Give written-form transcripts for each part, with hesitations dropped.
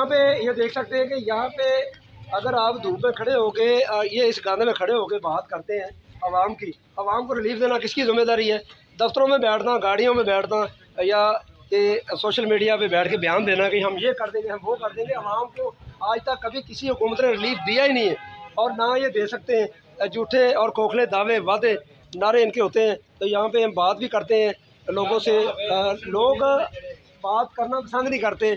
यहाँ पे ये देख सकते हैं कि यहाँ पे अगर आप धूप में खड़े होके ये इस गाने में खड़े होके बात करते हैं आवाम की, आवाम को रिलीफ देना किसकी ज़िम्मेदारी है? दफ्तरों में बैठना, गाड़ियों में बैठना या ये सोशल मीडिया पे बैठ के बयान देना कि हम ये कर देंगे, हम वो कर देंगे। आवाम को आज तक कभी किसी हुकूमत ने रिलीफ दिया ही नहीं है और ना ये दे सकते हैं। झूठे और खोखले दावे, वादे, नारे इनके होते हैं। तो यहाँ पे हम बात भी करते हैं लोगों से, लोग बात करना पसंद नहीं करते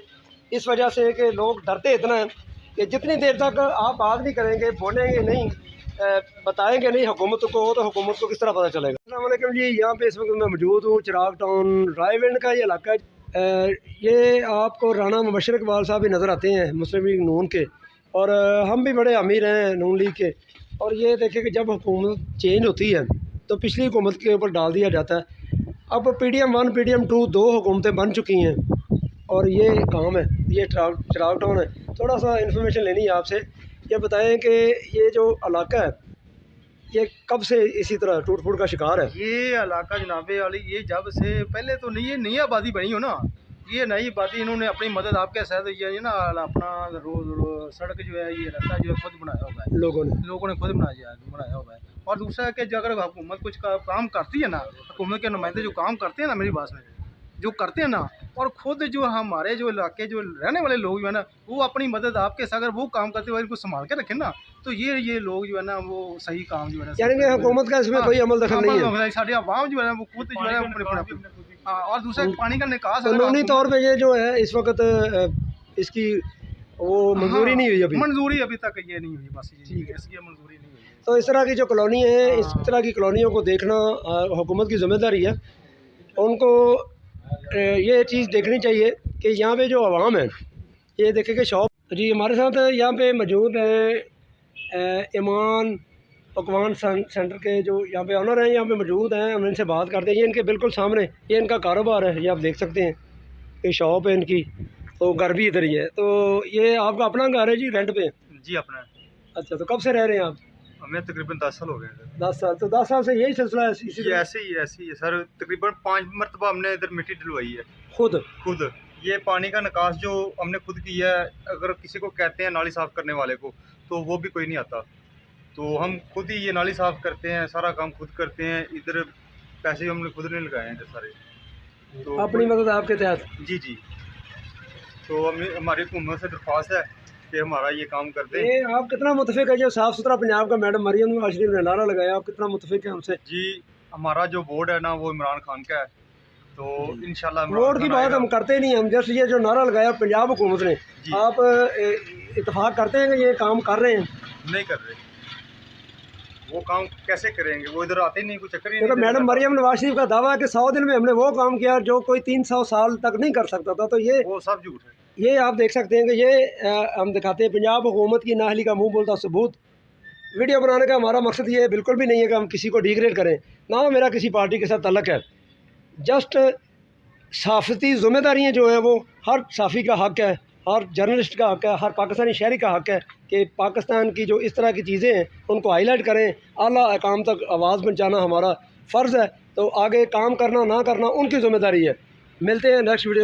इस वजह से कि लोग डरते इतना हैं कि जितनी देर तक आप बात नहीं करेंगे, बोलेंगे नहीं, बताएंगे नहीं हुकूमत को, तो हुकूमत को किस तरह पता चलेगा। अस्सलाम वालेकुम जी, यहाँ पे इस वक्त मैं मौजूद हूँ चिराग टाउन रायविंड का ये इलाका है। ये आपको राना मुबशर इकबाल साहब भी नज़र आते हैं मुस्लिम लीग नून के, और हम भी बड़े अमीर हैं नून लीग के। और ये देखें कि जब हुकूमत चेंज होती है तो पिछली हुकूमत के ऊपर डाल दिया जाता है। अब PDM 1 PDM 2 दो हुकूमतें बन चुकी हैं और ये काम है, ये चिराग टाउन है। थोड़ा सा इन्फॉर्मेशन लेनी है आपसे। ये बताएं कि ये जो इलाका है ये कब से इसी तरह टूट फूट का शिकार है? ये इलाका जनाबे वाली ये जब से पहले तो नहीं, ये नई आबादी बनी हो ना, ये नई आबादी इन्होंने अपनी मदद आपके साथ ये ना अपना रोड सड़क जो है, ये रास्ता जो है खुद बनाया हुआ है, लोगों ने खुद बनाया हुआ है। और दूसरा है कि जो अगर हुकूमत कुछ काम करती है ना, हुकूमत के नुमाइंदे जो काम करते हैं ना, मेरी बात में जो करते हैं ना, और ख़ुद जो हमारे जो इलाके जो रहने वाले लोग जो है ना, वो अपनी मदद आपके साथ अगर वो काम करते हुए इनको संभाल के रखें ना, तो ये लोग जो है ना वो सही काम जो है ना, यानी कि हुकूमत का इसमें कोई अमल दखल नहीं है। साढ़े आवाम जो है ना वो खुद जो है और दूसरा पानी का निकास कानूनी तौर पे ये जो है इस वक्त इसकी वो मंजूरी नहीं हुई अभी, मंजूरी अभी तक ये नहीं हुई, बस ठीक है, इसकी मंजूरी नहीं हुई। तो इस तरह की जो कॉलोनी है, इस तरह की कॉलोनियों को देखना हुकूमत की ज़िम्मेदारी है। उनको ये चीज़ देखनी चाहिए कि यहाँ पे जो आवाम है, ये देखें कि शॉप जी हमारे साथ यहाँ पे मौजूद हैं ईमान पकवान सेंटर के जो यहाँ पे ऑनर हैं, यहाँ पे मौजूद हैं। हम इनसे बात करते हैं। ये इनके बिल्कुल सामने ये इनका कारोबार है, ये आप देख सकते हैं, ये शॉप है इनकी, तो घर भी इधर ही है। तो ये आपका अपना घर है जी, रेंट पे? जी अपना। अच्छा, तो कब से रह रहे हैं आप? हमें तकरीबन 10 साल हो गए। 10 साल? तो 10 साल से यही सिलसिला है? ऐसे ही है सर। तकरीबन 5 मरतबा हमने इधर मिट्टी डलवाई है खुद। ये पानी का निकास जो हमने खुद किया है। अगर किसी को कहते हैं नाली साफ़ करने वाले को, तो वो भी कोई नहीं आता, तो हम खुद ही ये नाली साफ़ करते हैं, सारा काम खुद करते हैं। इधर पैसे हमने खुद नहीं लगाए हैं सारे, तो अपनी मदद आपके तहत। जी। तो हमारी हुकूमत से दरख्वास्त है कि हमारा ये काम कर दें। ये आप कितना मुतफिक है जो साफ़ सुथरा पंजाब का मैडम मरियम नवाज शरीफ ने नारा लगाया, आप कितना मुतफिक है हमसे? जी, हमारा जो बोर्ड है ना वो इमरान खान का है, तो इंशाल्लाह बोर्ड की बात हम करते नहीं, हम जस्ट ये जो नारा लगाया पंजाब हुकूमत ने, आप इत्तेफाक करते हैं कि ये काम कर रहे हैं? नहीं कर रहे। वो काम कैसे करेंगे, वो इधर आते ही नहीं, कुछ चक्कर ही नहीं। मैडम मरियम नवाज शरीफ का दावा है कि 100 दिन में हमने वो काम किया जो कोई 300 साल तक नहीं कर सकता था, तो ये वो सब झूठ है। ये आप देख सकते हैं कि ये हम दिखाते हैं पंजाब हुकूमत की नाहली का मुंह बोलता सबूत। वीडियो बनाने का हमारा मकसद ये बिल्कुल भी नहीं है कि हम किसी को डिग्रेड करें, ना मेरा किसी पार्टी के साथ तल्लक है। जस्ट सहाफ़ती ज़िम्मेदारियाँ जो है वो हर सहाफ़ी का हक़ है, हर जर्नलिस्ट का हक़ है, हर पाकिस्तानी शहरी का हक़ है कि पाकिस्तान की जो इस तरह की चीज़ें हैं उनको हाईलाइट करें, आला अकाम तक आवाज़ पहुँचाना हमारा फ़र्ज़ है। तो आगे काम करना ना करना उनकी ज़िम्मेदारी है। मिलते हैं नेक्स्ट वीडियो।